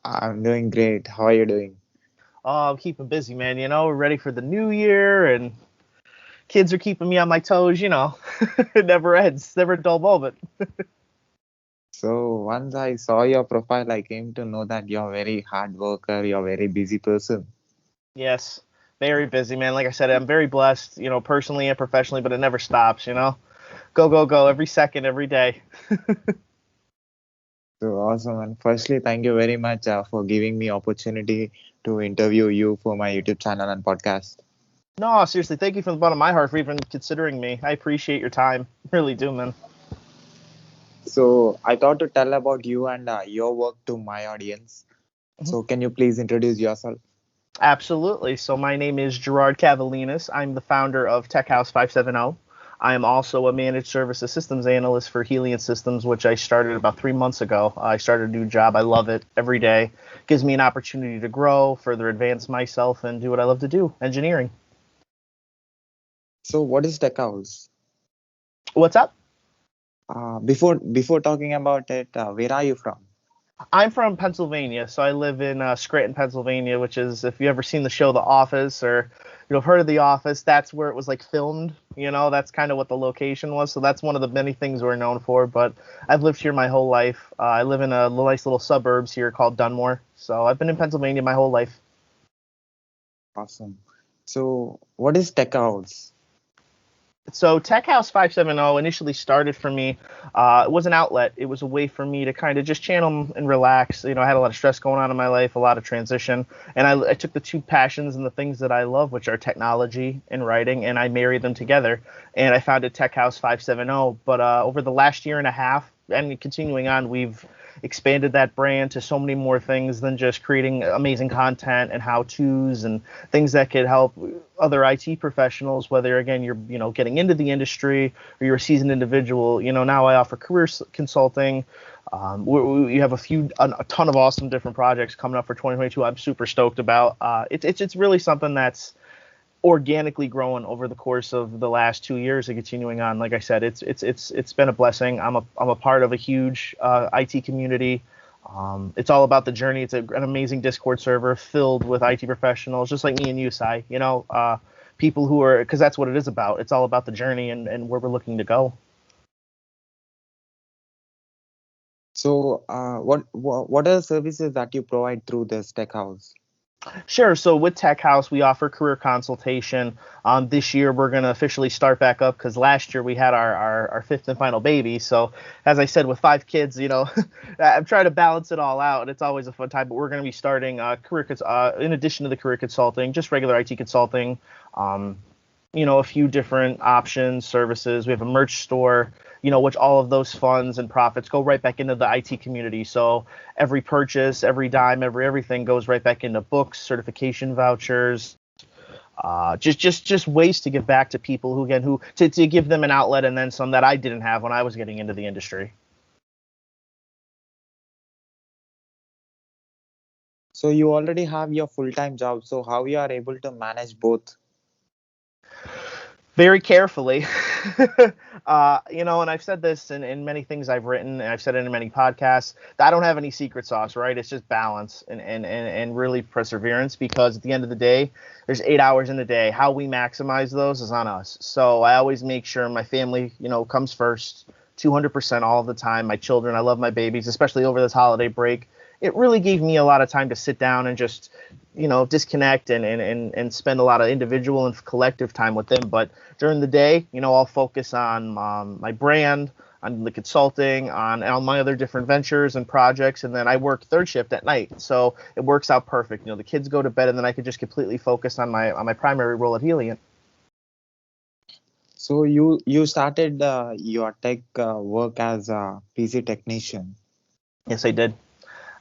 I'm doing great. How are you doing? Oh, I'm keeping busy, man. We're ready for the new year, and kids are keeping me on my toes. It never ends, never a dull moment. So once I saw your profile, I came to know that you're a very hard worker, you're a very busy person. Yes, very busy, man. Like I said, I'm very blessed, personally and professionally, but it never stops. Go, go, go, every second, every day. So awesome. And firstly, thank you very much for giving me opportunity to interview you for my YouTube channel and podcast. No, seriously, thank you from the bottom of my heart for even considering me. I appreciate your time, really do, man. So I thought to tell about you and your work to my audience. Mhm. So can you please introduce yourself? Absolutely. So my name is Girard Kavelines. I'm the founder of TechHouse570. I am also a managed services systems analyst for Helient Systems, which I started about 3 months ago. I started a new job. I love it every day. Gives me an opportunity to grow, further advance myself, and do what I love to do, engineering. So what is Tech House? What's up? Before talking about it, where are you from? I'm from Pennsylvania, so I live in Scranton, Pennsylvania, which is, if you ever seen the show The Office or have heard of The Office, that's where it was like filmed. That's kind of what the location was. So that's one of the many things we're known for. But I've lived here my whole life. I live in a nice little suburbs here called Dunmore. So I've been in Pennsylvania my whole life. Awesome. So what is Tech House? So TechHouse570 initially started for me. It was an outlet. It was a way for me to kind of just channel and relax. I had a lot of stress going on in my life, a lot of transition, and I took the two passions and the things that I love, which are technology and writing, and I married them together. And I founded TechHouse570. But over the last year and a half, and continuing on, we've expanded that brand to so many more things than just creating amazing content and how-tos and things that could help other IT professionals, whether again you're getting into the industry or you're a seasoned individual. Now I offer career consulting. We have a ton of awesome different projects coming up for 2022. I'm super stoked about. It's really something that's organically growing over the course of the last 2 years and continuing on. Like I said, it's been a blessing. I'm a part of a huge IT community. It's all about the journey. It's an amazing Discord server filled with IT professionals, just like me and you, Sai. People who are, because that's what it is about. It's all about the journey and where we're looking to go. So, what are the services that you provide through this tech house? Sure. So with Tech House, we offer career consultation. This year, we're going to officially start back up because last year we had our fifth and final baby. So, as I said, with 5 kids, I'm trying to balance it all out, and it's always a fun time. But we're going to be starting in addition to the career consulting, just regular IT consulting. Um, a few different options, services. We have a merch store, which all of those funds and profits go right back into the IT community. So every purchase, every dime, everything goes right back into books, certification vouchers, just ways to give back to people to give them an outlet and then some that I didn't have when I was getting into the industry. So you already have your full-time job. So how you are able to manage both? Very carefully. And I've said this in many things I've written, and I've said it in many podcasts. I don't have any secret sauce, right? It's just balance and really perseverance, because at the end of the day, there's 8 hours in the day. How we maximize those is on us. So I always make sure my family, comes first, 200% all the time. My children, I love my babies, especially over this holiday break. It really gave me a lot of time to sit down and just disconnect and spend a lot of individual and collective time with them. But during the day, I'll focus on my brand, on the consulting, on my other different ventures and projects, and then I work third shift at night, so it works out perfect. The kids go to bed, and then I could just completely focus on my primary role at Helient. So you started your tech work as a PC technician. Yes, I did.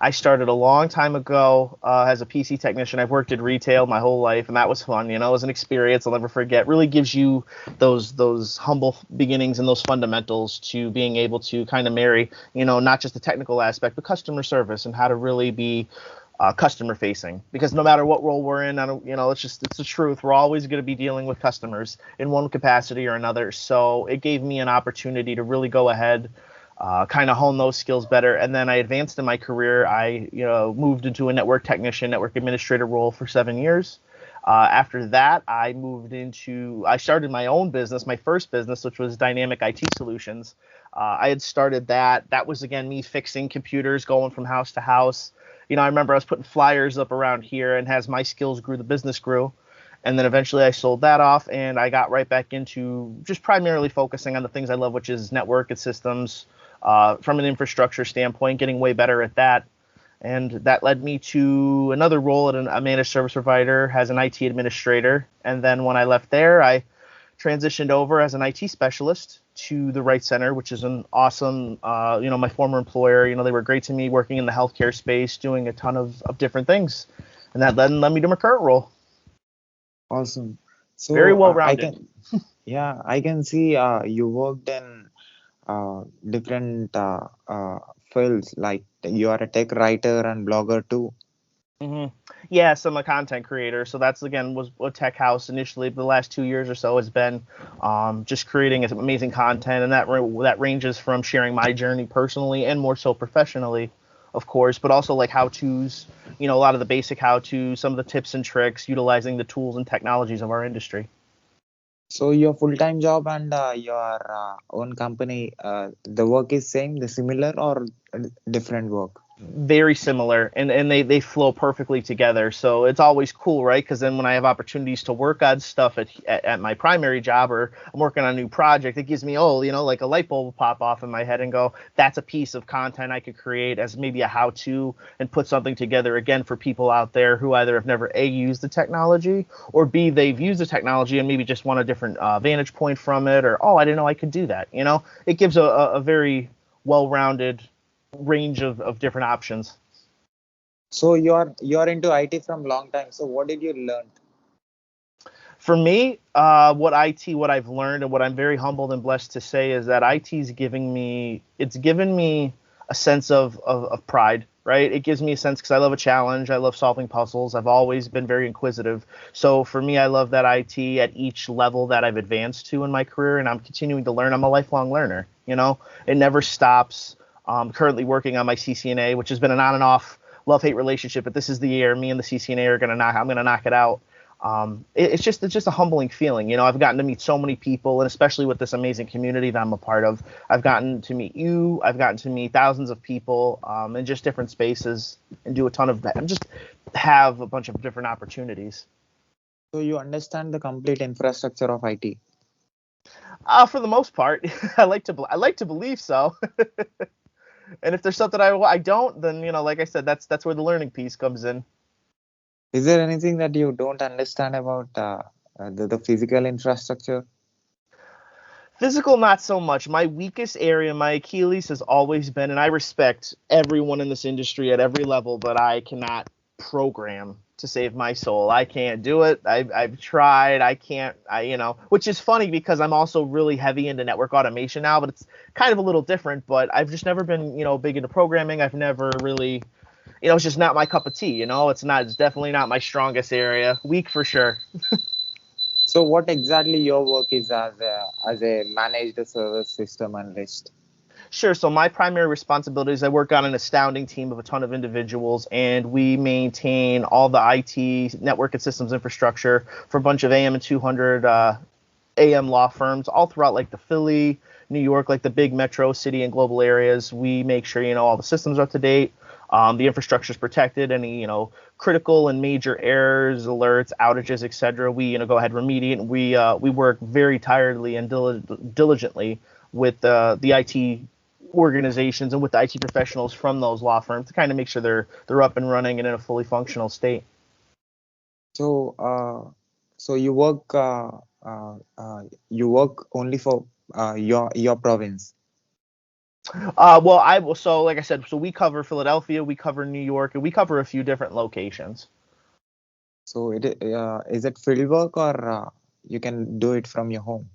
I started a long time ago as a PC technician. I've worked in retail my whole life, and that was fun. It was an experience I'll never forget. Really gives you those humble beginnings and those fundamentals to being able to kind of marry, not just the technical aspect, but customer service and how to really be customer facing. Because no matter what role we're in, I don't, it's the truth. We're always going to be dealing with customers in one capacity or another. So it gave me an opportunity to really go ahead. kind of hone those skills better. And then I advanced in my career. I moved into a network technician, network administrator role for 7 years. After that, I started my own business, my first business, which was Dynamic IT Solutions. I had started that. That was, again, me fixing computers, going from house to house. I remember I was putting flyers up around here, and as my skills grew, the business grew. And then eventually I sold that off, and I got right back into just primarily focusing on the things I love, which is network and systems, from an infrastructure standpoint, getting way better at that. And that led me to another role at a managed service provider as an IT administrator. And then when I left there, I transitioned over as an IT specialist to the Right Center, which is an awesome, my former employer. They were great to me, working in the healthcare space, doing a ton of different things. And that led me to my current role. Awesome. Very So well I rounded. can see you worked in different fields. Like you are a tech writer and blogger too. hmm Yeah, so I'm a content creator. So that's, again, was what Tech House initially, the last 2 years or so, has been just creating amazing content, and that ranges from sharing my journey personally and more so professionally, of course, but also like how tos, a lot of the basic how tos, some of the tips and tricks, utilizing the tools and technologies of our industry. So your full-time job and your own company, the work is same, the similar or different work? Very similar, and they flow perfectly together. So it's always cool, right? Because then when I have opportunities to work on stuff at my primary job, or I'm working on a new project, it gives me, like a light bulb will pop off in my head and go, that's a piece of content I could create as maybe a how to, and put something together, again, for people out there who either have never used the technology, or B, they've used the technology and maybe just want a different vantage point from it, or I didn't know I could do that. It gives a very well-rounded range of different options. So you're into IT from long time. So what did you learn? For me, what I've learned, and what I'm very humbled and blessed to say, is that IT's given me a sense of pride, right? It gives me a sense, because I love a challenge. I love solving puzzles. I've always been very inquisitive. So for me, I love that IT, at each level that I've advanced to in my career, and I'm continuing to learn. I'm a lifelong learner. It never stops. Currently working on my CCNA, which has been an on and off love-hate relationship, but this is the year me and the CCNA are I'm gonna knock it out. It's just a humbling feeling. I've gotten to meet so many people, and especially with this amazing community that I'm a part of, I've gotten to meet you. I've gotten to meet thousands of people in just different spaces, and do a ton of that, and just have a bunch of different opportunities. So you understand the complete infrastructure of IT. For the most part, I like to believe so. And if there's something I don't, then like I said, that's where the learning piece comes in. Is there anything that you don't understand about the physical infrastructure? Physical, not so much. My weakest area, my Achilles, has always been, and I respect everyone in this industry at every level, but I cannot program to save my soul. I can't do it. I've tried. I can't, which is funny, because I'm also really heavy into network automation now, but it's kind of a little different. But I've just never been, big into programming. I've never really, it's just not my cup of tea. It's definitely not my strongest area. Weak for sure. So what exactly your work is as a managed service system analyst? Sure. So my primary responsibilities, I work on an astounding team of a ton of individuals, and we maintain all the IT network and systems infrastructure for a bunch of AM and 200 AM law firms all throughout, like the Philly, New York, like the big metro city and global areas. We make sure, all the systems are up to date. The infrastructure is protected. Any, critical and major errors, alerts, outages, etc. We, go ahead, remediate. We work very tiredly and diligently with the IT organizations and with the IT professionals from those law firms to kind of make sure they're up and running and in a fully functional state. So so you work only for your province. Well, like I said, so we cover Philadelphia, we cover New York, and we cover a few different locations. So is it field work or you can do it from your home?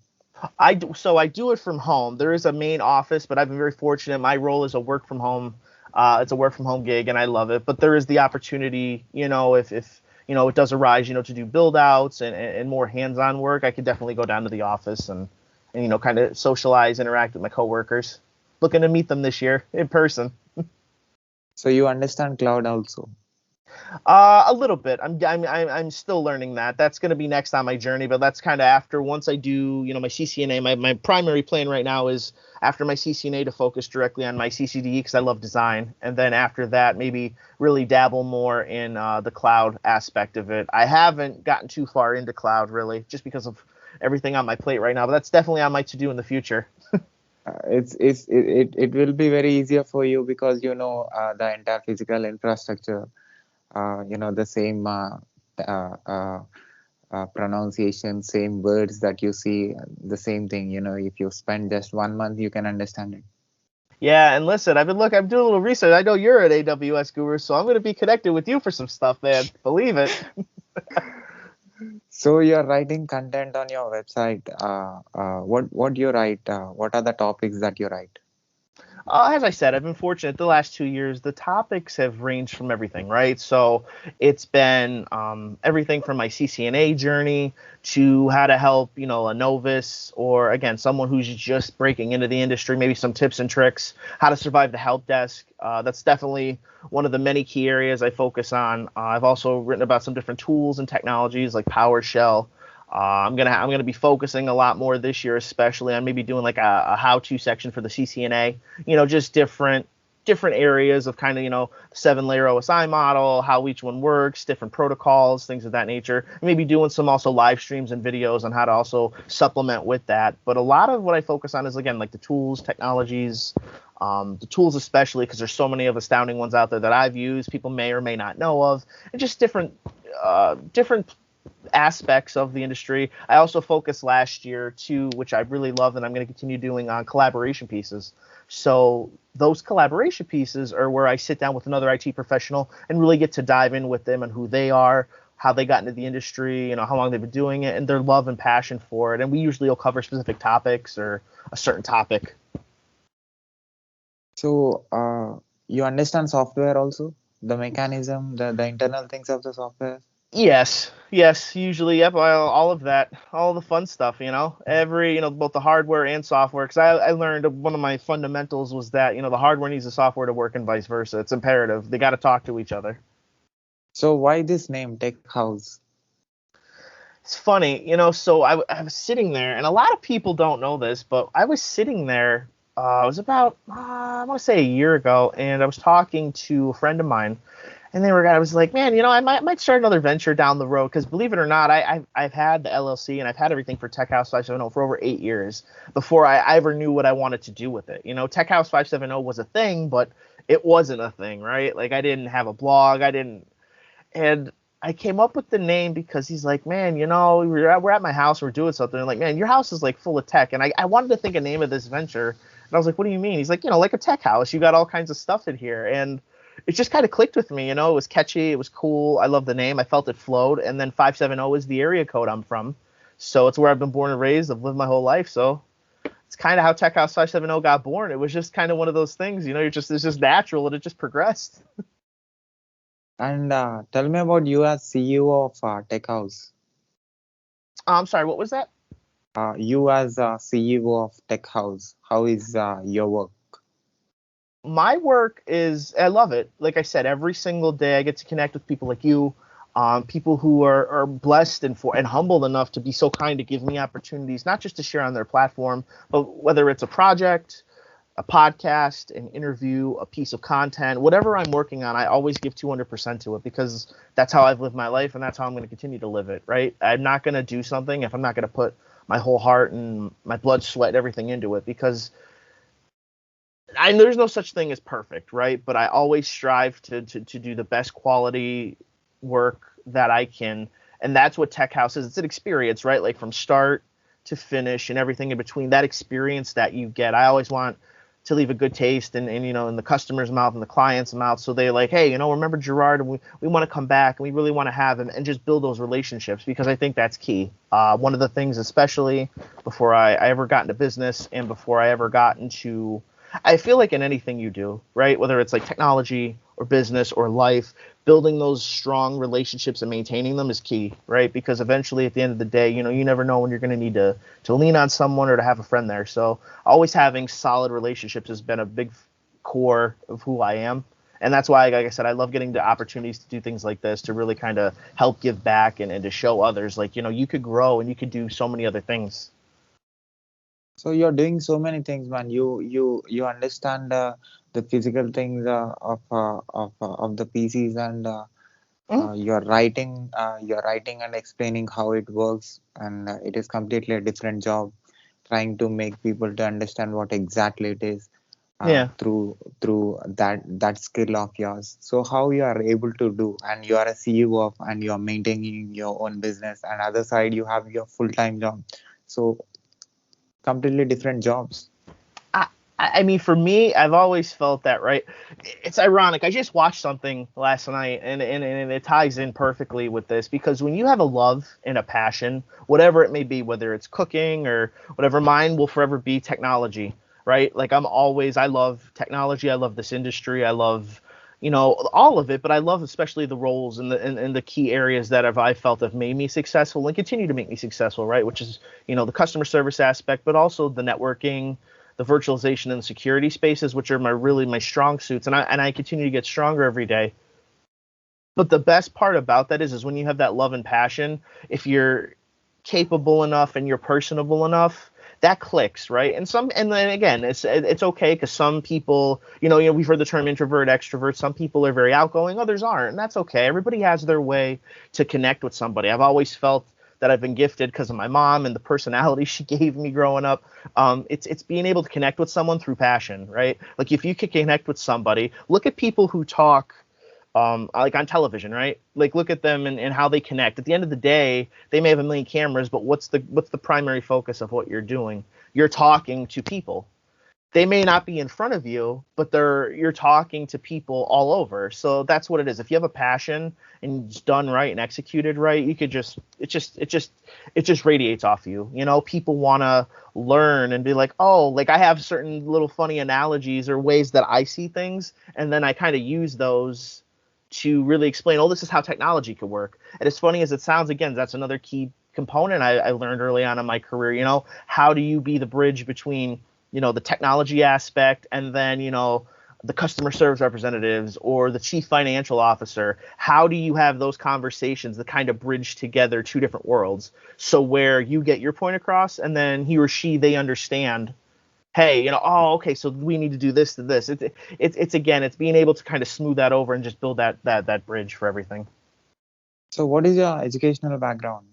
I do it from home. There is a main office, but I've been very fortunate. My role is a work from home. It's a work from home gig, and I love it. But there is the opportunity, if it does arise, to do build outs and more hands-on work, I could definitely go down to the office and kind of socialize, interact with my coworkers. looking to meet them this year in person. So you understand cloud also. A little bit. I'm still learning that. That's going to be next on my journey, but that's kind of after once I do, my CCNA. My primary plan right now is after my CCNA to focus directly on my CCDE because I love design, and then after that maybe really dabble more in the cloud aspect of it. I haven't gotten too far into cloud really, just because of everything on my plate right now, but that's definitely on my to-do in the future. It will be very easier for you because the entire physical infrastructure, the same uh, uh, pronunciation, same words that you see, the same thing. If you spend just 1 month, you can understand it. Yeah, and listen, I'm doing a little research. I know you're an AWS guru, so I'm going to be connected with you for some stuff, man. Believe it. So you're writing content on your website. What you write? What are the topics that you write? As I said, I've been fortunate the last 2 years. The topics have ranged from everything, right? So it's been everything from my CCNA journey to how to help, a novice or, again, someone who's just breaking into the industry, maybe some tips and tricks, how to survive the help desk. That's definitely one of the many key areas I focus on. I've also written about some different tools and technologies like PowerShell. I'm gonna be focusing a lot more this year, especially on maybe doing like a how-to section for the CCNA. Just different areas of kind of the 7-layer OSI model, how each one works, different protocols, things of that nature. Maybe doing some also live streams and videos on how to also supplement with that. But a lot of what I focus on is again like the tools, technologies, the tools especially because there's so many of astounding ones out there that I've used, people may or may not know of, and just different aspects of the industry. I also focused last year too, which I really love and I'm going to continue doing on collaboration pieces. So those collaboration pieces are where I sit down with another IT professional and really get to dive in with them and who they are, how they got into the industry, how long they've been doing it, and their love and passion for it. And we usually will cover specific topics or a certain topic. So you understand software also, the mechanism, the internal things of the software. Yes, usually, yep, all of that, all the fun stuff, every, both the hardware and software, because I learned one of my fundamentals was that, the hardware needs the software to work and vice versa. It's imperative. They got to talk to each other. So why this name, Tech House? It's funny, so I was sitting there, and a lot of people don't know this, but I was sitting there, it was about, I want to say a year ago, and I was talking to a friend of mine. And I was like, man, I might start another venture down the road because believe it or not, I've had the LLC and I've had everything for TechHouse570 for over 8 years before I ever knew what I wanted to do with it. TechHouse570 was a thing, but it wasn't a thing, right? Like I didn't have a blog, and I came up with the name because he's like, man, we're at my house, we're doing something. And like, man, your house is like full of tech, and I wanted to think a name of this venture, and I was like, what do you mean? He's like, like a tech house, you got all kinds of stuff in here, and it just kind of clicked with me, it was catchy, it was cool, I love the name, I felt it flowed, and then 570 is the area code I'm from, so it's where I've been born and raised, I've lived my whole life, so it's kind of how TechHouse570 got born. It was just kind of one of those things, it's just natural, and it just progressed. And tell me about you as CEO of Tech House. I'm sorry, what was that? You as CEO of Tech House, how is your work? My work is, I love it. Like I said, every single day I get to connect with people like you, people who are blessed and humbled enough to be so kind to give me opportunities, not just to share on their platform, but whether it's a project, a podcast, an interview, a piece of content, whatever I'm working on, I always give 200% to it because that's how I've lived my life and that's how I'm going to continue to live it, right? I'm not going to do something if I'm not going to put my whole heart and my blood, sweat, everything into it because there's no such thing as perfect, right? But I always strive to do the best quality work that I can. And that's what Tech House is. It's an experience, right? Like from start to finish and everything in between, that experience that you get. I always want to leave a good taste in the customer's mouth and the client's mouth. So they like, hey, remember Girard, and we want to come back and we really want to have him and just build those relationships because I think that's key. One of the things, especially before I ever got into business and before I ever got into, I feel like in anything you do, right? Whether it's like technology or business or life, building those strong relationships and maintaining them is key, right? Because eventually at the end of the day, you know, you never know when you're going to need to lean on someone or to have a friend there. So always having solid relationships has been a big core of who I am. And that's why, like I said, I love getting the opportunities to do things like this, to really kind of help give back and to show others, like, you know, you could grow and you could do so many other things. So you're doing so many things, man. You understand the physical things of the PCs, and Mhm. you're writing and explaining how it works, and it is completely a different job, trying to make people to understand what exactly it is Yeah. through that skill of yours. So how you are able to do, and you are a CEO of, and you are maintaining your own business, and other side you have your full-time job. So completely different jobs. I, I mean, for me, I've always felt that, right? It's ironic. I just watched something last night, and it ties in perfectly with this, because when you have a love and a passion, whatever it may be, whether it's cooking or whatever, mine will forever be technology, right? Like I love technology. I love this industry. I love, you know, all of it, but I love especially the roles and the key areas that I felt have made me successful and continue to make me successful, right? Which is, you know, the customer service aspect, but also the networking, the virtualization and security spaces, which are my strong suits, and I continue to get stronger every day. But the best part about that is when you have that love and passion, if you're capable enough and you're personable enough, that clicks, right? And then again, it's okay, because some people, we've heard the term introvert, extrovert. Some people are very outgoing, others aren't, and that's okay. Everybody has their way to connect with somebody. I've always felt that I've been gifted because of my mom and the personality she gave me growing up. It's being able to connect with someone through passion, right? Like if you could connect with somebody, look at people who talk like on television, right? Like look at them and how they connect. At the end of the day, they may have a million cameras, but what's the primary focus of what you're doing? You're talking to people. They may not be in front of you, but you're talking to people all over. So that's what it is. If you have a passion and it's done right and executed right, you could it just radiates off you. People want to learn and be like, oh, like I have certain little funny analogies or ways that I see things, and then I kind of use those to really explain, oh, this is how technology could work. And as funny as it sounds, again, that's another key component I learned early on in my career. How do you be the bridge between the technology aspect and then the customer service representatives or the chief financial officer? How do you have those conversations that kind of bridge together two different worlds, so where you get your point across and then he or she, they understand, hey, oh, okay, so we need to do this to this. It's again, it's being able to kind of smooth that over and just build that bridge for everything. So what is your educational background?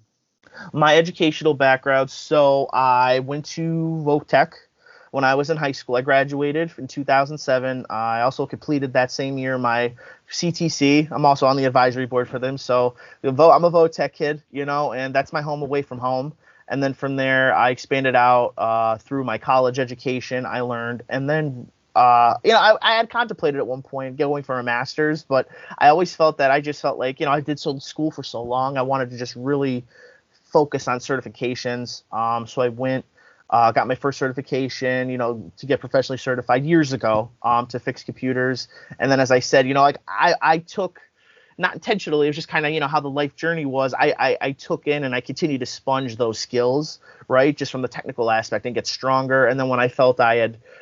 My educational background, so I went to Voc Tech when I was in high school. I graduated in 2007. I also completed that same year my CTC. I'm also on the advisory board for them. So I'm a Voc Tech kid, and that's my home away from home. And then from there, I expanded out through my college education. I learned, and then I had contemplated at one point going for a master's, but I always felt that I just felt like, I did school for so long. I wanted to just really focus on certifications. So I went, got my first certification, to get professionally certified years ago, to fix computers. And then, as I said, like I took, not intentionally, it was just kind of, how the life journey was. I took in and I continued to sponge those skills, right? Just from the technical aspect and get stronger. And then when I felt I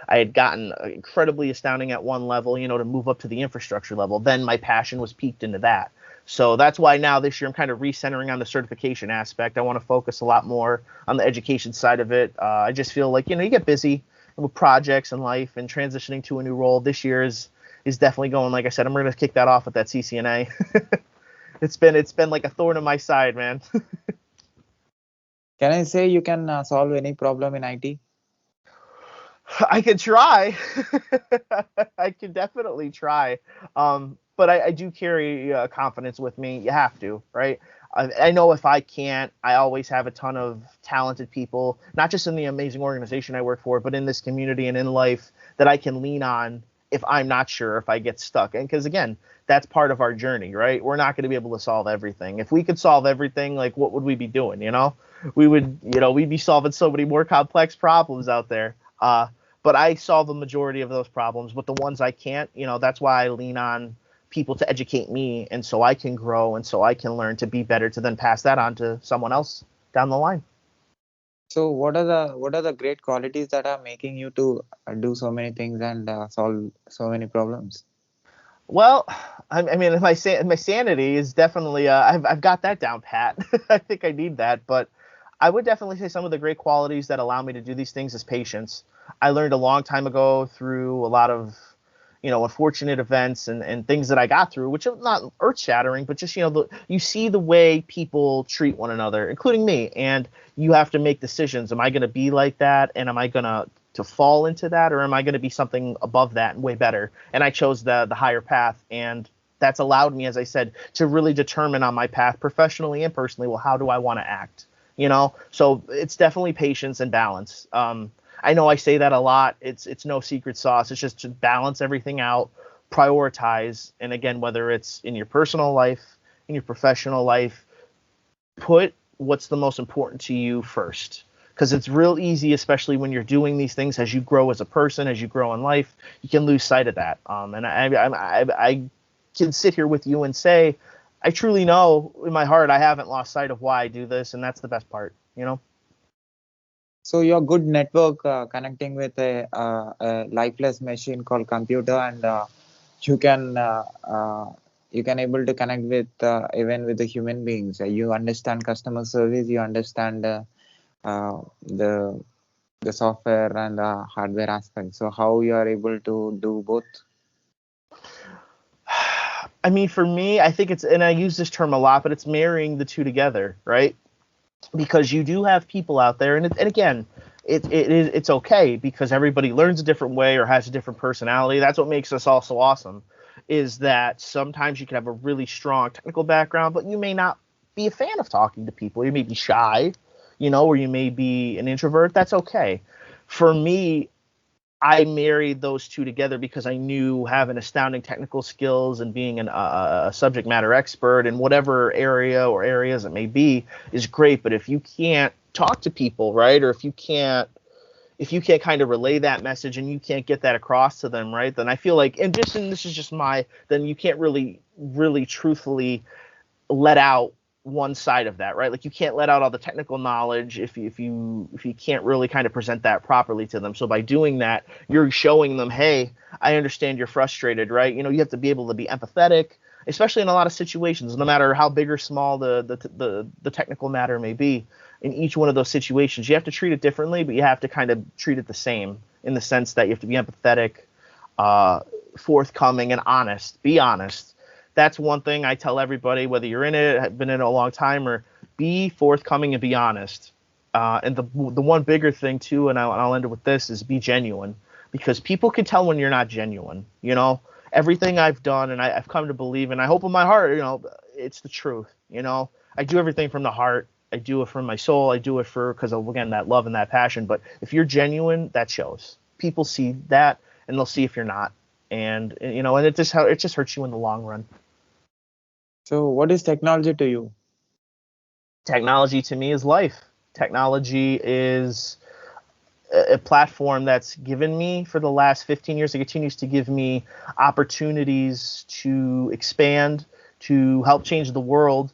had gotten incredibly astounding at one level, to move up to the infrastructure level, then my passion was piqued into that. So that's why now this year I'm kind of recentering on the certification aspect. I want to focus a lot more on the education side of it. I just feel like, you get busy with projects and life and transitioning to a new role. This year is definitely going, like I said, I'm going to kick that off with that CCNA. It's been like a thorn in my side, man. Can I say you can solve any problem in IT? I could try. I can definitely try. But I do carry confidence with me. You have to, right? I know if I can't, I always have a ton of talented people, not just in the amazing organization I work for, but in this community and in life that I can lean on if I'm not sure, if I get stuck. And because again, that's part of our journey, right? We're not going to be able to solve everything. If we could solve everything, like what would we be doing? We'd be solving so many more complex problems out there. But I solve the majority of those problems, but the ones I can't, that's why I lean on people to educate me, and so I can grow and so I can learn to be better to then pass that on to someone else down the line. So what are the great qualities that are making you to do so many things and solve so many problems? Well, I mean, my sanity is definitely I've got that down pat. I think I need that, but I would definitely say some of the great qualities that allow me to do these things is patience. I learned a long time ago through a lot of unfortunate events and things that I got through, which are not earth shattering, but just you see the way people treat one another, including me, and you have to make decisions. Am I going to be like that, and am I going to fall into that, or am I going to be something above that and way better? And I chose the higher path, and that's allowed me, as I said, to really determine on my path professionally and personally, well, how do I want to act? So it's definitely patience and balance. I know I say that a lot. It's no secret sauce. It's just to balance everything out, prioritize, and again, whether it's in your personal life, in your professional life, put what's the most important to you first. Because it's real easy, especially when you're doing these things, as you grow as a person, as you grow in life, you can lose sight of that. And I can sit here with you and say, I truly know in my heart I haven't lost sight of why I do this, and that's the best part. So your good network connecting with a lifeless machine called computer, and you can you can able to connect with even with the human beings. You understand customer service, you understand uh, the the software and the hardware aspect. So how you are able to do both? I mean, for me, I think and I use this term a lot, but it's marrying the two together, right? Because you do have people out there, and again, it's okay because everybody learns a different way or has a different personality. That's what makes us all so awesome, is that sometimes you can have a really strong technical background, but you may not be a fan of talking to people. You may be shy, or you may be an introvert. That's okay. For me, I married those two together because I knew having astounding technical skills and being a subject matter expert in whatever area or areas it may be is great. But if you can't talk to people, right, or if you can't kind of relay that message and you can't get that across to them, right, then I feel like, and this is just then you can't really truthfully let out one side of that, right? Like you can't let out all the technical knowledge if you can't really kind of present that properly to them. So by doing that, you're showing them, hey, I understand you're frustrated, right? You have to be able to be empathetic, especially in a lot of situations, no matter how big or small the technical matter may be. In each one of those situations, you have to treat it differently, but you have to kind of treat it the same in the sense that you have to be empathetic, forthcoming, and honest. Be honest. That's one thing I tell everybody, whether you're in it, have been in it a long time, or be forthcoming and be honest. And the one bigger thing too, and I'll end it with this, is be genuine, because people can tell when you're not genuine. Everything I've done and I've come to believe, and I hope in my heart, it's the truth. I do everything from the heart. I do it from my soul. I do it because of, again, that love and that passion. But if you're genuine, that shows. People see that, and they'll see if you're not. And and it just hurts you in the long run. So what is technology to you? Technology to me is life. Technology is a platform that's given me for the last 15 years. It continues to give me opportunities to expand, to help change the world.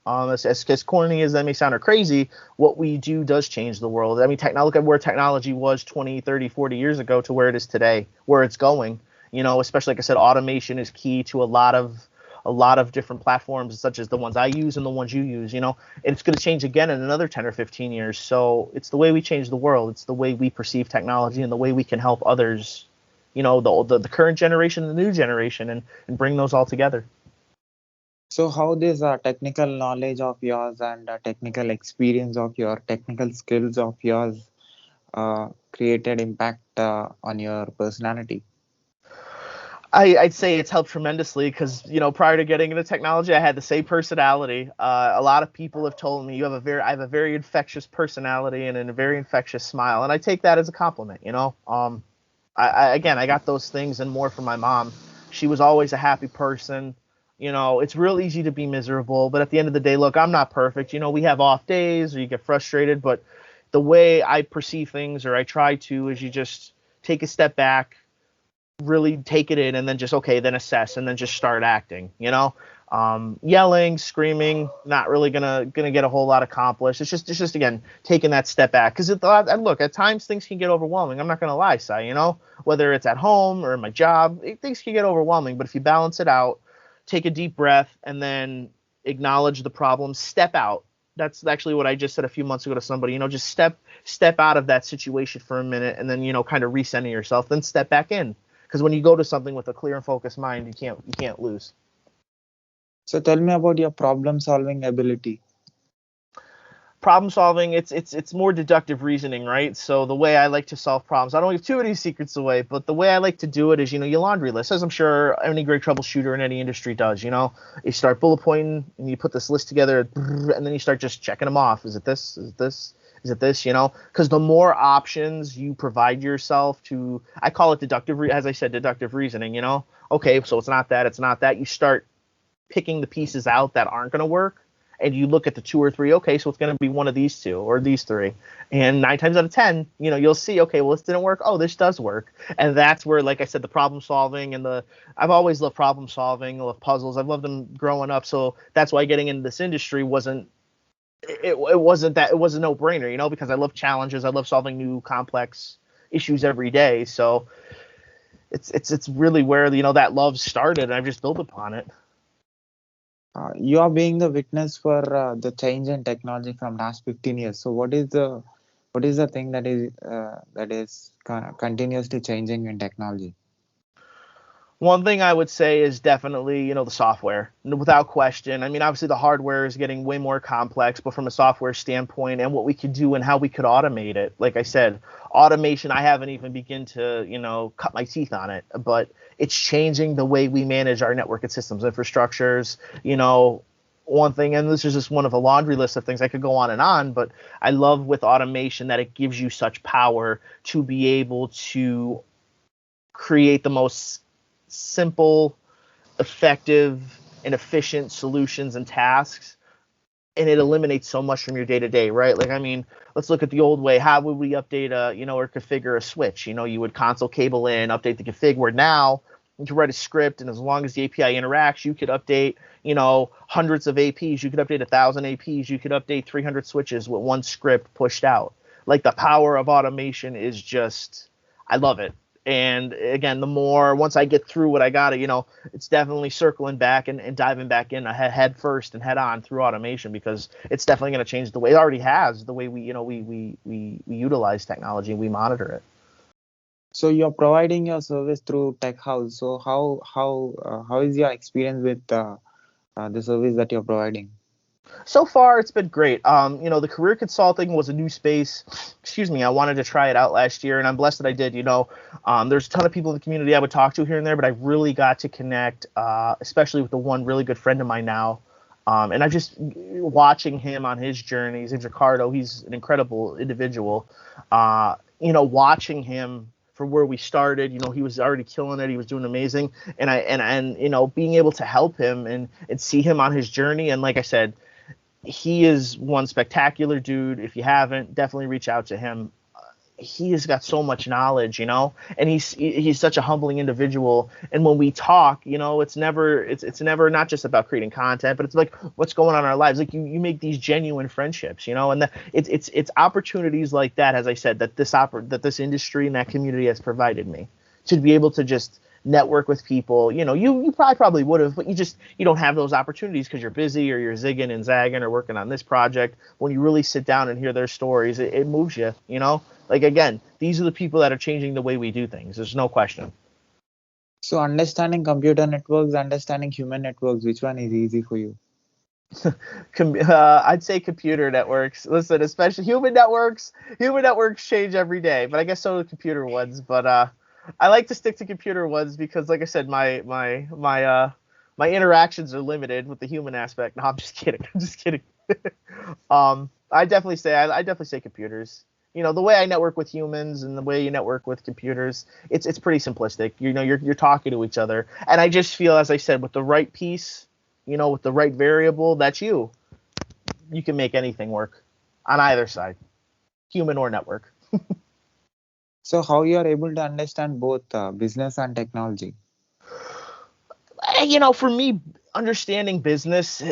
As corny as that may sound or crazy, what we do does change the world. I mean, look at where technology was 20, 30, 40 years ago to where it is today, where it's going. Especially, like I said, automation is key to a lot of different platforms, such as the ones I use and the ones you use, and it's going to change again in another 10 or 15 years. So it's the way we change the world. It's the way we perceive technology and the way we can help others, the current generation, the new generation, and bring those all together. So how this technical knowledge of yours and technical experience of your technical skills of yours created impact on your personality? I'd say it's helped tremendously because, prior to getting into technology, I had the same personality. A lot of people have told me I have a very infectious personality and a very infectious smile, and I take that as a compliment. I got those things and more from my mom. She was always a happy person. It's real easy to be miserable, but at the end of the day, look, I'm not perfect. We have off days or you get frustrated, but the way I perceive things, or I try to, is you just take a step back, really take it in and then just, okay, then assess and then just start acting, yelling, screaming, not really gonna get a whole lot accomplished. It's just again taking that step back, because look, at times things can get overwhelming. I'm not gonna lie, Si, whether it's at home or in my job, things can get overwhelming. But if you balance it out, take a deep breath, and then acknowledge the problem, step out. That's actually what I just said a few months ago to somebody. Just step out of that situation for a minute, and then kind of recenter yourself, then step back in. Because when you go to something with a clear and focused mind, you can't lose. So tell me about your problem solving ability. Problem solving, it's more deductive reasoning, right? So the way I like to solve problems, I don't give too many secrets away, but the way I like to do it is, you laundry list, as I'm sure any great troubleshooter in any industry does. You start bullet pointing and you put this list together, and then you start just checking them off. Is it this? Is it this? Is it this? Because the more options you provide yourself to, I call it as I said, deductive reasoning. Okay, so it's not that, it's not that. You start picking the pieces out that aren't going to work, and you look at the two or three. Okay, so it's going to be one of these two or these three, and 9 times out of 10, you'll see, okay, well, this didn't work, oh, this does work. And that's where, like I said, the problem solving and I've always loved problem solving. I love puzzles. I've loved them growing up. So that's why getting into this industry wasn't it wasn't that it was a no-brainer, because I love challenges. I love solving new complex issues every day. So it's really where that love started, and I've just built upon it. You are being the witness for the change in technology from last 15 years. So what is the thing that is continuously changing in technology? One thing I would say is definitely, the software, without question. I mean, obviously the hardware is getting way more complex, but from a software standpoint and what we could do and how we could automate it, like I said, automation, I haven't even begun to, cut my teeth on it, but it's changing the way we manage our network and systems infrastructures. One thing, and this is just one of a laundry list of things, I could go on, but I love with automation that it gives you such power to be able to create the most simple, effective, and efficient solutions and tasks, and it eliminates so much from your day-to-day, right? Like, I mean, let's look at the old way. How would we update or configure a switch? You would console cable in, update the config, where now you can write a script, and as long as the API interacts, you could update, hundreds of APs. You could update 1,000 APs. You could update 300 switches with one script pushed out. Like, the power of automation is just, I love it. And again, once I get through what I got to, it's definitely circling back and diving back in head first and head on through automation, because it's definitely going to change the way, it already has, the way we utilize technology and we monitor it. So you're providing your service through TechHouse. So how is your experience with the service that you're providing? So far, it's been great. The career consulting was a new space. Excuse me. I wanted to try it out last year, and I'm blessed that I did. There's a ton of people in the community I would talk to here and there, but I really got to connect, especially with the one really good friend of mine now. And I'm just watching him on his journey. His name's Ricardo. He's an incredible individual. Watching him from where we started, he was already killing it. He was doing amazing. And being able to help him and see him on his journey. And like I said, he is one spectacular dude. If you haven't, definitely reach out to him. He has got so much knowledge, and he's such a humbling individual. And when we talk, it's never not just about creating content, but it's like what's going on in our lives. Like you make these genuine friendships, and it's opportunities like that, as I said, that this industry and that community has provided me to be able to just network with people. You probably would have, but you don't have those opportunities because you're busy or you're zigging and zagging or working on this project. When you really sit down and hear their stories, it moves you. Like, again, these are the people that are changing the way we do things. There's no question. So understanding computer networks, understanding human networks, which one is easy for you? I'd say computer networks. Listen, especially human networks. Human networks change every day, but I guess so do computer ones. But I like to stick to computer ones because, like I said, my interactions are limited with the human aspect. No, I'm just kidding. I'm just kidding. I definitely say computers. The way I network with humans and the way you network with computers, it's pretty simplistic. You're talking to each other, and I just feel, as I said, with the right piece, with the right variable, that's you can make anything work on either side, human or network. So how you are able to understand both business and technology? For me, understanding business,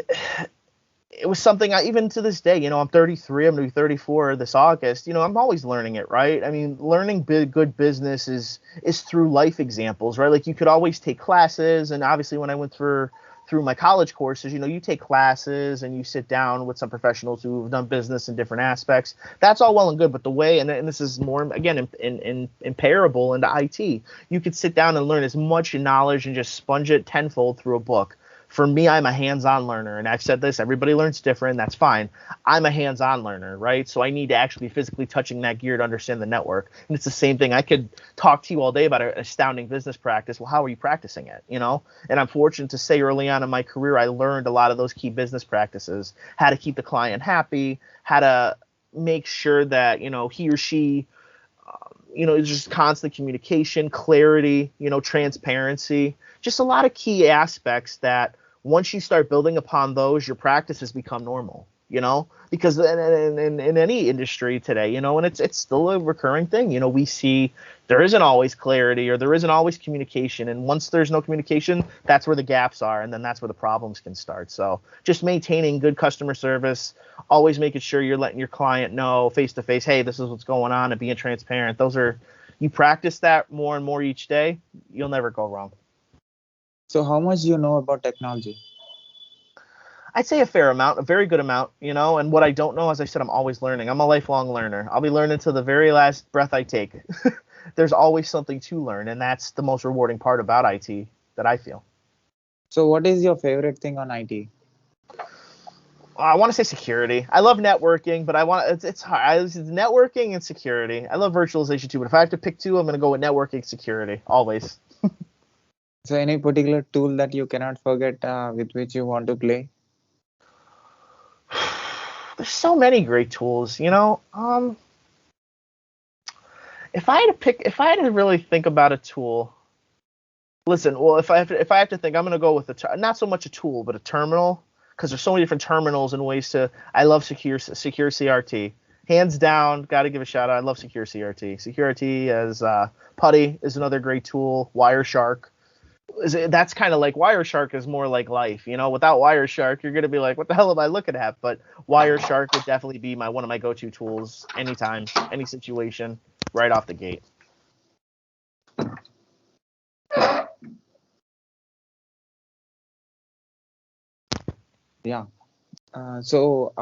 it was something even to this day, I'm 33, I'm going to be 34 this August. I'm always learning it, right? I mean, learning good business is through life examples, right? Like you could always take classes, and obviously when I went through my college courses, you take classes and you sit down with some professionals who have done business in different aspects. That's all well and good, but the way, and this is more again in parable into IT, you could sit down and learn as much knowledge and just sponge it tenfold through a book. For me, I'm a hands-on learner, and I've said this, everybody learns different, that's fine. I'm a hands-on learner, right? So I need to actually be physically touching that gear to understand the network. And it's the same thing. I could talk to you all day about an astounding business practice. Well, how are you practicing it? And I'm fortunate to say early on in my career, I learned a lot of those key business practices, how to keep the client happy, how to make sure that, he or she, it's just constant communication, clarity, transparency, just a lot of key aspects that once you start building upon those, your practices become normal, because in any industry today, and it's still a recurring thing, we see there isn't always clarity or there isn't always communication. And once there's no communication, that's where the gaps are. And then that's where the problems can start. So just maintaining good customer service, always making sure you're letting your client know face to face, hey, this is what's going on, and being transparent. You practice that more and more each day, you'll never go wrong. So how much do you know about technology? I'd say a fair amount, a very good amount, and what I don't know, as I said, I'm always learning. I'm a lifelong learner. I'll be learning to the very last breath I take. There's always something to learn, and that's the most rewarding part about IT that I feel. So what is your favorite thing on IT? I want to say security. I love networking, but it's hard. It's networking and security. I love virtualization too, but if I have to pick two, I'm going to go with networking, security, always. So any particular tool that you cannot forget with which you want to play? There's so many great tools, if I had to really think about a tool, listen, well, if I have to think, I'm going to go with not so much a tool, but a terminal, because there's so many different terminals and ways to. I love secure CRT, hands down. Got to give a shout out. I love secure CRT. Secure CRT as Putty is another great tool. Wireshark. That's kind of like Wireshark is more like life, Without Wireshark, you're gonna be like, what the hell am I looking at? But Wireshark would definitely be one of my go-to tools anytime, any situation, right off the gate. Yeah. So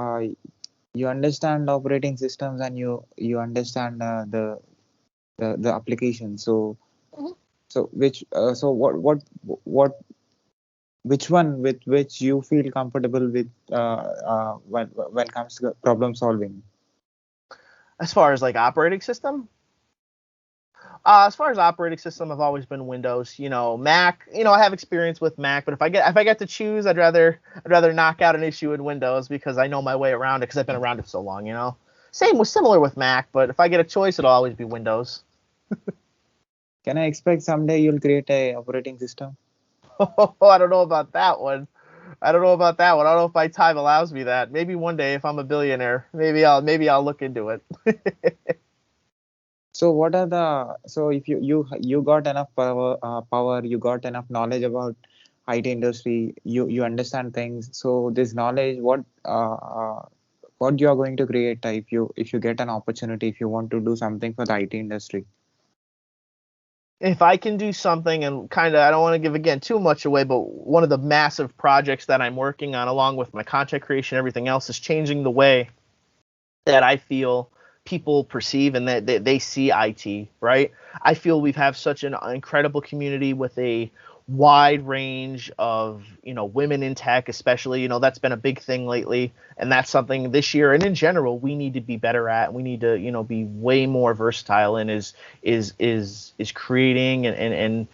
you understand operating systems and you understand the application. So Mhm. so which so what which one with which you feel comfortable with when it comes to problem solving? As far as like operating system, as far as operating system, I've always been Windows. Mac. I have experience with Mac, but if I get to choose, I'd rather knock out an issue in Windows because I know my way around it because I've been around it so long. Similar with Mac, but if I get a choice, it'll always be Windows. Can I expect someday you'll create a operating system? I don't know about that one. I don't know if my time allows me that. Maybe one day if I'm a billionaire, maybe I'll look into it. So what are the so if you got enough power, you got enough knowledge about IT industry, you understand things. So this knowledge, what you are going to create if you get an opportunity, if you want to do something for the IT industry? If I can do something and kind of, I don't want to give again too much away, but one of the massive projects that I'm working on, along with my content creation, everything else, is changing the way that I feel people perceive and that they see IT, right? I feel we have such an incredible community with a wide range of, women in tech, especially, that's been a big thing lately. And that's something this year and in general, we need to be better at. We need to, be way more versatile in is creating and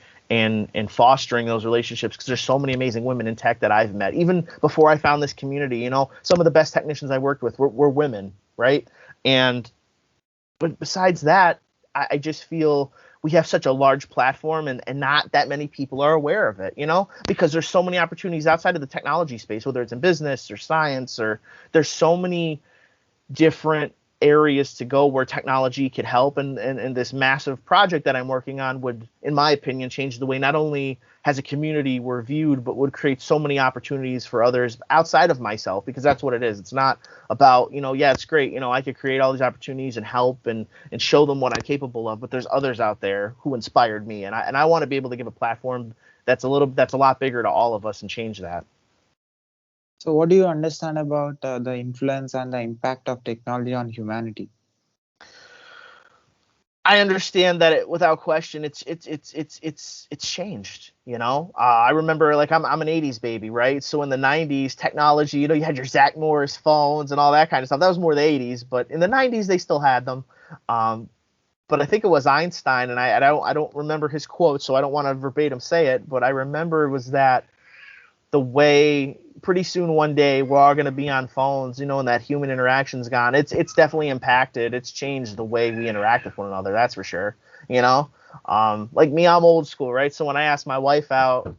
fostering those relationships, because there's so many amazing women in tech that I've met. Even before I found this community, some of the best technicians I worked with were women, right? But besides that, I just feel we have such a large platform and not that many people are aware of it, because there's so many opportunities outside of the technology space, whether it's in business or science, or there's so many different areas to go where technology could help, and this massive project that I'm working on would, in my opinion, change the way not only as a community we're viewed, but would create so many opportunities for others outside of myself, because that's what it is. It's not about, yeah, it's great, I could create all these opportunities and help and show them what I'm capable of, but there's others out there who inspired me, and I want to be able to give a platform that's a lot bigger to all of us and change that. So what do you understand about the influence and the impact of technology on humanity? I understand that without question, it's changed. I remember, like, I'm an '80s baby, right? So in the '90s, technology, you had your Zach Morris phones and all that kind of stuff. That was more the '80s, but in the '90s they still had them. But I think it was Einstein, and I don't remember his quote, so I don't want to verbatim say it, but I remember it was that the way pretty soon one day we're all going to be on phones, and that human interaction's gone. It's definitely impacted. It's changed the way we interact with one another. That's for sure. Like me, I'm old school, right? So when I asked my wife out,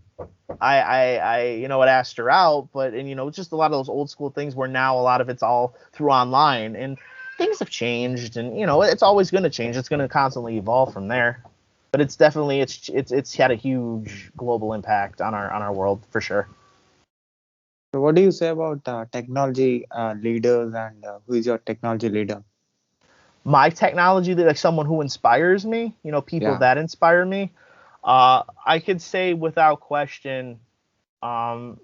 I would asked her out, but just a lot of those old school things where now a lot of it's all through online, and things have changed, and it's always going to change. It's going to constantly evolve from there. But it's definitely it's had a huge global impact on our world for sure. So what do you say about technology leaders, and who is your technology leader? My technology, like someone who inspires me, people Yeah. that inspire me, I could say without question, um,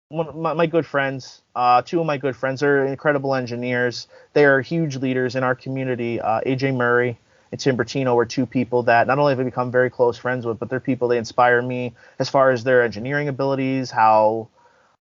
one of my good friends, two of my good friends are incredible engineers. They are huge leaders in our community. AJ Murray and Tim Bertino are two people that not only have I become very close friends with, but they're people they inspire me as far as their engineering abilities, how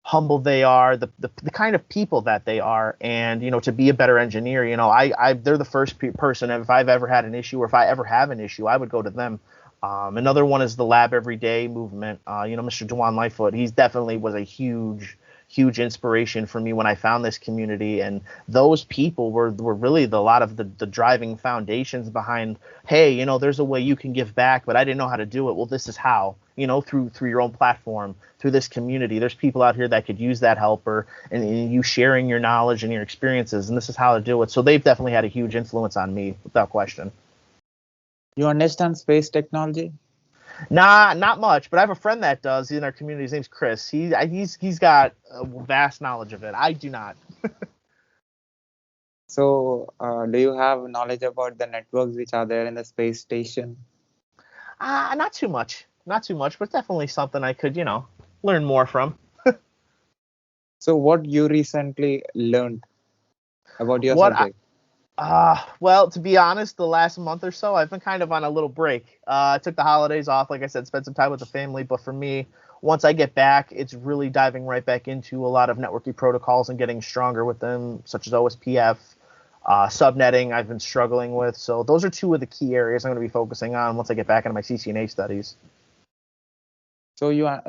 humble they are, the kind of people that they are, and to be a better engineer. They're the first person, if I've ever had an issue, or if I ever have an issue, I would go to them. Another one is the Lab Every Day movement. Mr. Dewan Lightfoot, he's definitely was a huge inspiration for me when I found this community, and those people were really a lot of the driving foundations behind, hey, there's a way you can give back, but I didn't know how to do it. Well, this is how, through your own platform, through this community. There's people out here that could use that helper, and you sharing your knowledge and your experiences, and this is how to do it. So they've definitely had a huge influence on me, without question. You understand space technology? Nah, not much, but I have a friend that does. He's in our community. His name's Chris. He's got a vast knowledge of it. I do not. So do you have knowledge about the networks which are there in the space station? Not too much. Not too much, but definitely something I could, learn more from. So what you recently learned about your What subject? Well, to be honest, the last month or so, I've been kind of on a little break. I took the holidays off, like I said, spent some time with the family. But for me, once I get back, it's really diving right back into a lot of networking protocols and getting stronger with them, such as OSPF, subnetting. I've been struggling with. So those are two of the key areas I'm going to be focusing on once I get back into my CCNA studies. So you are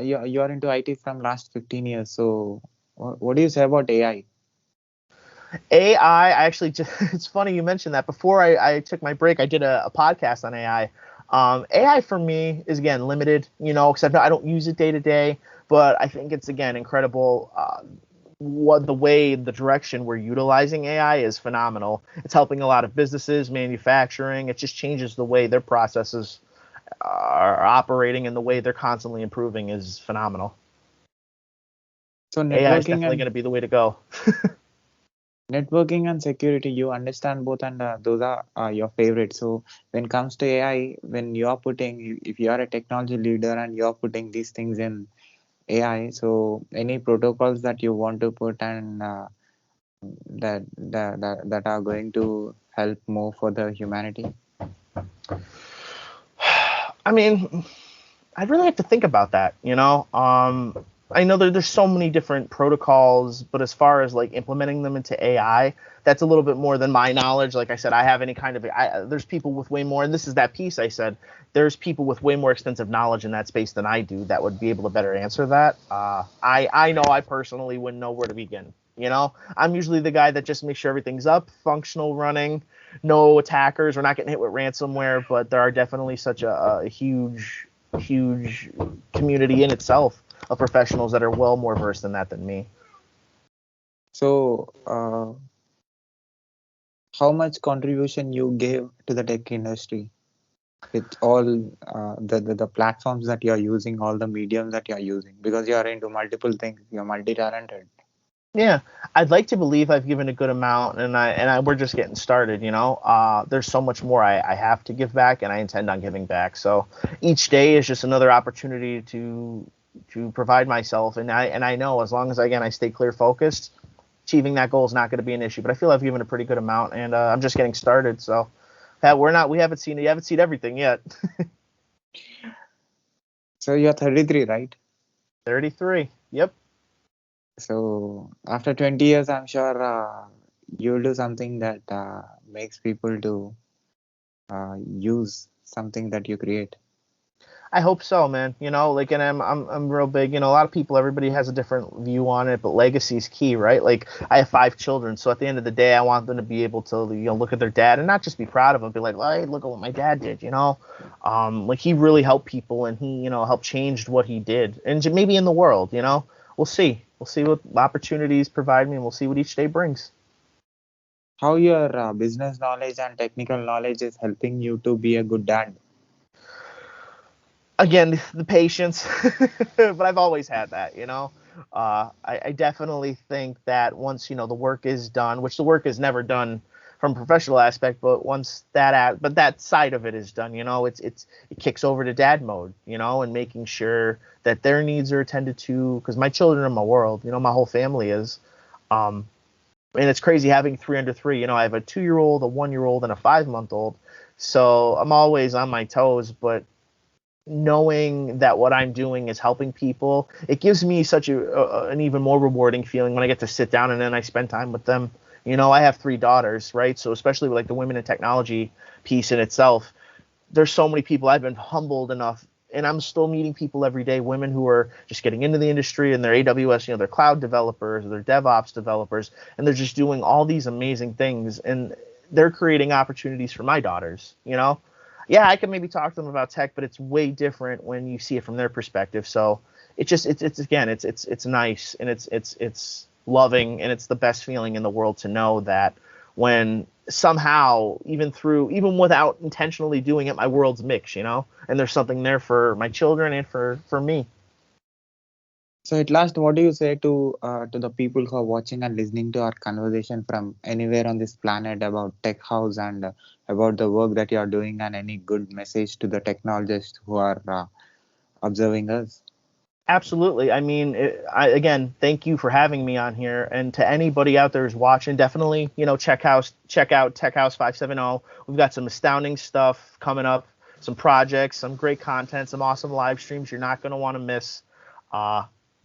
into IT from last 15 years. So what do you say about AI? AI, I actually just, it's funny you mentioned that. Before I took my break, I did a podcast on AI. AI for me is, again, limited, because I don't use it day to day, but I think it's, again, incredible. The direction we're utilizing AI is phenomenal. It's helping a lot of businesses, manufacturing. It just changes the way their processes are operating, and the way they're constantly improving is phenomenal. So AI is definitely going to be the way to go. networking and security, you understand both, and those are your favorites. So when it comes to AI, when you are putting, if you are a technology leader and you are putting these things in AI, so any protocols that you want to put, and that are going to help more for the humanity? I mean, I really have to think about that, I know there's so many different protocols, but as far as like implementing them into AI, that's a little bit more than my knowledge. Like I said, I have any kind of, there's people with way more, and this is that piece I said, there's people with way more extensive knowledge in that space than I do that would be able to better answer that. I know I personally wouldn't know where to begin. I'm usually the guy that just makes sure everything's up, functional, running, no attackers. We're not getting hit with ransomware, but there are definitely such a huge community in itself of professionals that are well more versed in that than me. So how much contribution you gave to the tech industry with all the platforms that you're using, all the mediums that you're using, because you are into multiple things, you're multi-talented. Yeah, I'd like to believe I've given a good amount, and we're just getting started. There's so much more I have to give back, and I intend on giving back. So each day is just another opportunity to provide myself, and I know as long as again I stay clear focused, achieving that goal is not going to be an issue. But I feel I've given a pretty good amount, and I'm just getting started. So we haven't seen you haven't seen everything yet. So you're 33, right? 33. Yep. So after 20 years, I'm sure you'll do something that makes people to use something that you create. I hope so, man. And I'm real big. A lot of people, everybody has a different view on it, but legacy is key, right? Like I have 5 children, so at the end of the day, I want them to be able to, look at their dad and not just be proud of him, be like, hey, look at what my dad did. Like he really helped people, and he, helped changed what he did, and maybe in the world. We'll see. We'll see what opportunities provide me, and we'll see what each day brings. How your business knowledge and technical knowledge is helping you to be a good dad? Again, the patience, but I've always had that. I definitely think that once the work is done, which the work is never done from a professional aspect, but once but that side of it is done, it kicks over to dad mode, and making sure that their needs are attended to, because my children are my world, my whole family is. And it's crazy having 3 under 3. I have a 2-year-old, a 1-year-old, and a 5-month-old, so I'm always on my toes, but knowing that what I'm doing is helping people, it gives me such an even more rewarding feeling when I get to sit down and then I spend time with them. I have 3 daughters, right? So especially with like the women in technology piece in itself, there's so many people I've been humbled enough, and I'm still meeting people every day, women who are just getting into the industry and they're AWS, they're cloud developers, they're DevOps developers, and they're just doing all these amazing things, and they're creating opportunities for my daughters. Yeah, I can maybe talk to them about tech, but it's way different when you see it from their perspective. So it's again, it's nice, and it's loving, and it's the best feeling in the world to know that when somehow, even without intentionally doing it, my world's mixed, and there's something there for my children and for me. So at last, what do you say to the people who are watching and listening to our conversation from anywhere on this planet about Tech House and about the work that you are doing, and any good message to the technologists who are observing us? Absolutely. I mean, again, thank you for having me on here. And to anybody out there who's watching, definitely, check out TechHouse570. We've got some astounding stuff coming up, some projects, some great content, some awesome live streams you're not going to want to miss. Uh,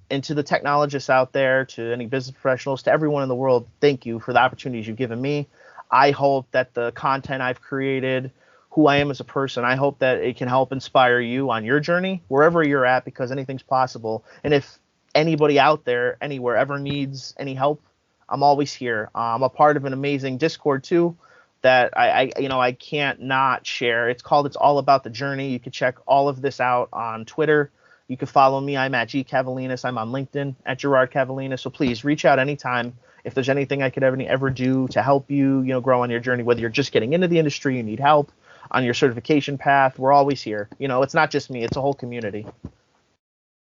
and to the technologists out there, to any business professionals, to everyone in the world, thank you for the opportunities you've given me. I hope that the content I've created, who I am as a person, I hope that it can help inspire you on your journey, wherever you're at, because anything's possible. And if anybody out there, anywhere, ever needs any help, I'm always here. I'm a part of an amazing Discord too that I can't not share. It's All About the Journey. You can check all of this out on Twitter. You can follow me. I'm at G Kavelines. I'm on LinkedIn at Girard Kavelines. So please reach out anytime if there's anything I could ever do to help you, grow on your journey, whether you're just getting into the industry, you need help on your certification path. We're always here. It's not just me, it's a whole community.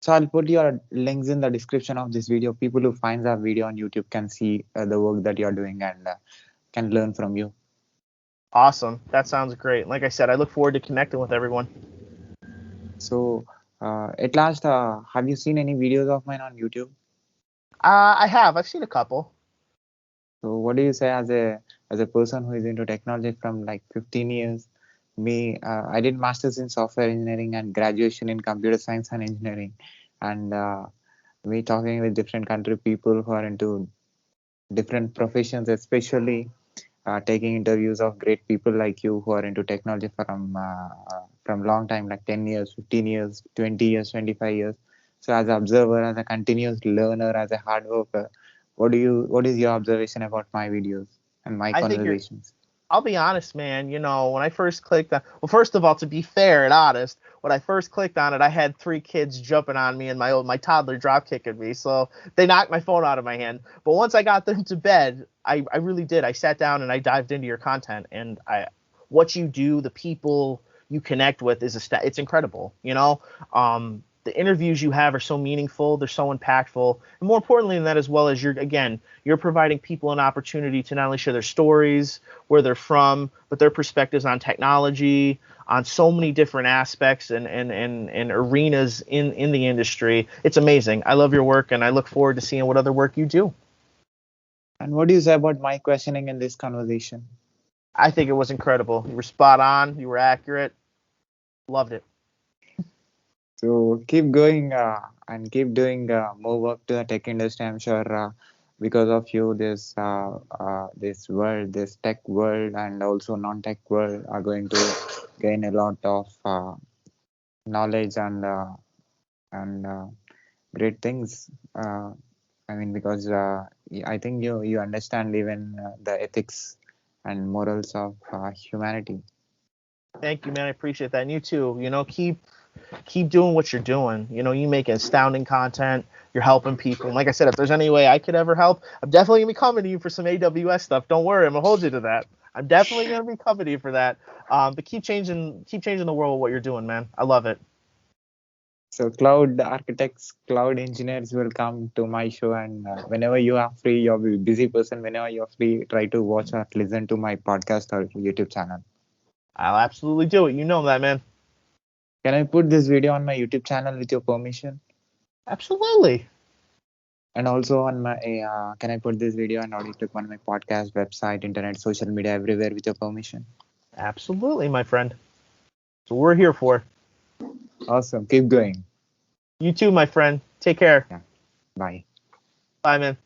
So I'll put your links in the description of this video. People who find our video on YouTube can see the work that you're doing and can learn from you. Awesome. That sounds great. Like I said, I look forward to connecting with everyone. So at last, have you seen any videos of mine on YouTube? I have. I've seen a couple. So what do you say as a person who is into technology from like 15 years? Me, I did masters in software engineering and graduation in computer science and engineering, and me talking with different country people who are into different professions, especially taking interviews of great people like you who are into technology from long time, like 10 years, 15 years, 20 years, 25 years. So as an observer, as a continuous learner, as a hard worker, what is your observation about my videos and my I think you're conversations? I'll be honest, man. When I first clicked on, well, first of all, to be fair and honest, when I first clicked on it, I had 3 kids jumping on me and my toddler drop kicking me, so they knocked my phone out of my hand. But once I got them to bed, I really did. I sat down and I dived into your content, and what you do, the people you connect with it's incredible. The interviews you have are so meaningful, they're so impactful, and more importantly than that, as well as you're providing people an opportunity to not only share their stories, where they're from, but their perspectives on technology, on so many different aspects and arenas in the industry. It's amazing. I love your work, and I look forward to seeing what other work you do. And what do you say about my questioning in this conversation? I think it was incredible. You were spot on. You were accurate. Loved it. So keep going and keep doing more work to the tech industry. I'm sure because of you, this world, this tech world, and also non-tech world are going to gain a lot of knowledge and great things. I mean, because I think you understand even the ethics and morals of humanity. Thank you, man. I appreciate that. And you too. Keep doing what you're doing. You make astounding content. You're helping people. And like I said, if there's any way I could ever help, I'm definitely gonna be coming to you for some AWS stuff. Don't worry, I'm gonna hold you to that. I'm definitely gonna be coming to you for that. But keep changing the world with what you're doing, man. I love it. So cloud architects, cloud engineers will come to my show, and whenever you are free, you're a busy person. Whenever you're free, try to watch or listen to my podcast or YouTube channel. I'll absolutely do it. You know that, man. Can I put this video on my YouTube channel with your permission? Absolutely. And also on my, can I put this video and audio clip on my podcast, website, internet, social media, everywhere with your permission? Absolutely, my friend. So we're here for. Awesome. Keep going. You too, my friend. Take care. Yeah. Bye. Bye, man.